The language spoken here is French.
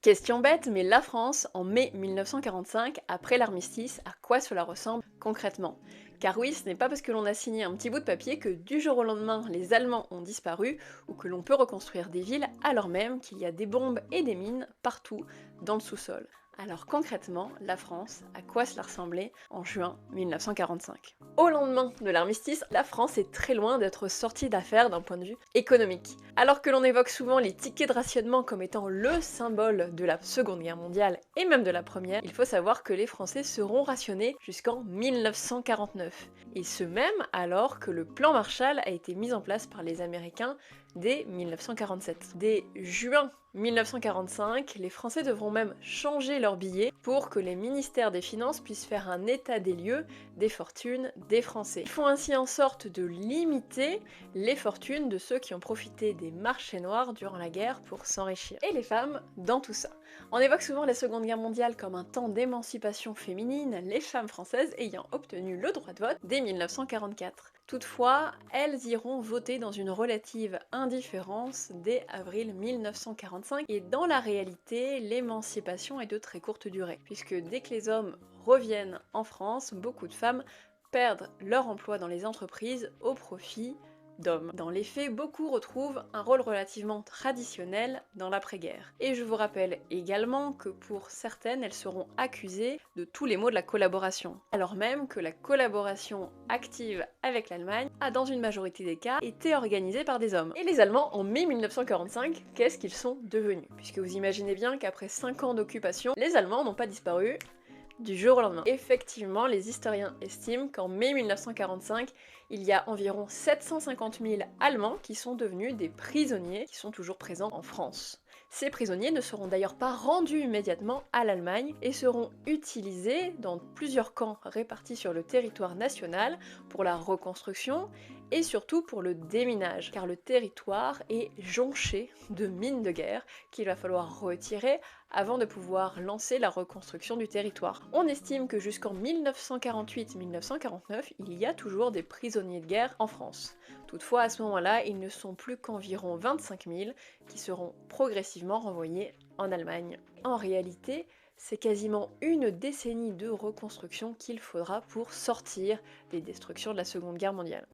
Question bête, mais la France, en mai 1945, après l'armistice, à quoi cela ressemble concrètement? Car oui, ce n'est pas parce que l'on a signé un petit bout de papier que du jour au lendemain, les Allemands ont disparu, ou que l'on peut reconstruire des villes alors même qu'il y a des bombes et des mines partout dans le sous-sol. Alors concrètement, la France, à quoi cela ressemblait en juin 1945? Au lendemain de l'armistice, la France est très loin d'être sortie d'affaire d'un point de vue économique. Alors que l'on évoque souvent les tickets de rationnement comme étant le symbole de la Seconde Guerre mondiale et même de la Première, il faut savoir que les Français seront rationnés jusqu'en 1949. Et ce même alors que le plan Marshall a été mis en place par les Américains dès 1947. Dès juin 1945, les Français devront même changer leur billet pour que les ministères des Finances puissent faire un état des lieux des fortunes des Français. Ils font ainsi en sorte de limiter les fortunes de ceux qui ont profité des marchés noirs durant la guerre pour s'enrichir. Et les femmes dans tout ça. On évoque souvent la Seconde Guerre mondiale comme un temps d'émancipation féminine, les femmes françaises ayant obtenu le droit de vote dès 1944. Toutefois, elles iront voter dans une relative indifférence dès avril 1945 et dans la réalité, l'émancipation est de très courte durée, puisque dès que les hommes reviennent en France, beaucoup de femmes perdent leur emploi dans les entreprises au profit d'hommes. Dans les faits, beaucoup retrouvent un rôle relativement traditionnel dans l'après-guerre. Et je vous rappelle également que pour certaines, elles seront accusées de tous les maux de la collaboration. Alors même que la collaboration active avec l'Allemagne a dans une majorité des cas été organisée par des hommes. Et les Allemands, en mai 1945, qu'est-ce qu'ils sont devenus? Puisque vous imaginez bien qu'après 5 ans d'occupation, les Allemands n'ont pas disparu du jour au lendemain. Effectivement, les historiens estiment qu'en mai 1945, il y a environ 750 000 Allemands qui sont devenus des prisonniers qui sont toujours présents en France. Ces prisonniers ne seront d'ailleurs pas rendus immédiatement à l'Allemagne et seront utilisés dans plusieurs camps répartis sur le territoire national pour la reconstruction et surtout pour le déminage, car le territoire est jonché de mines de guerre qu'il va falloir retirer avant de pouvoir lancer la reconstruction du territoire. On estime que jusqu'en 1948-1949, il y a toujours des prisonniers de guerre en France. Toutefois, à ce moment-là, ils ne sont plus qu'environ 25 000 qui seront progressivement renvoyés en Allemagne. En réalité, c'est quasiment une décennie de reconstruction qu'il faudra pour sortir des destructions de la Seconde Guerre mondiale.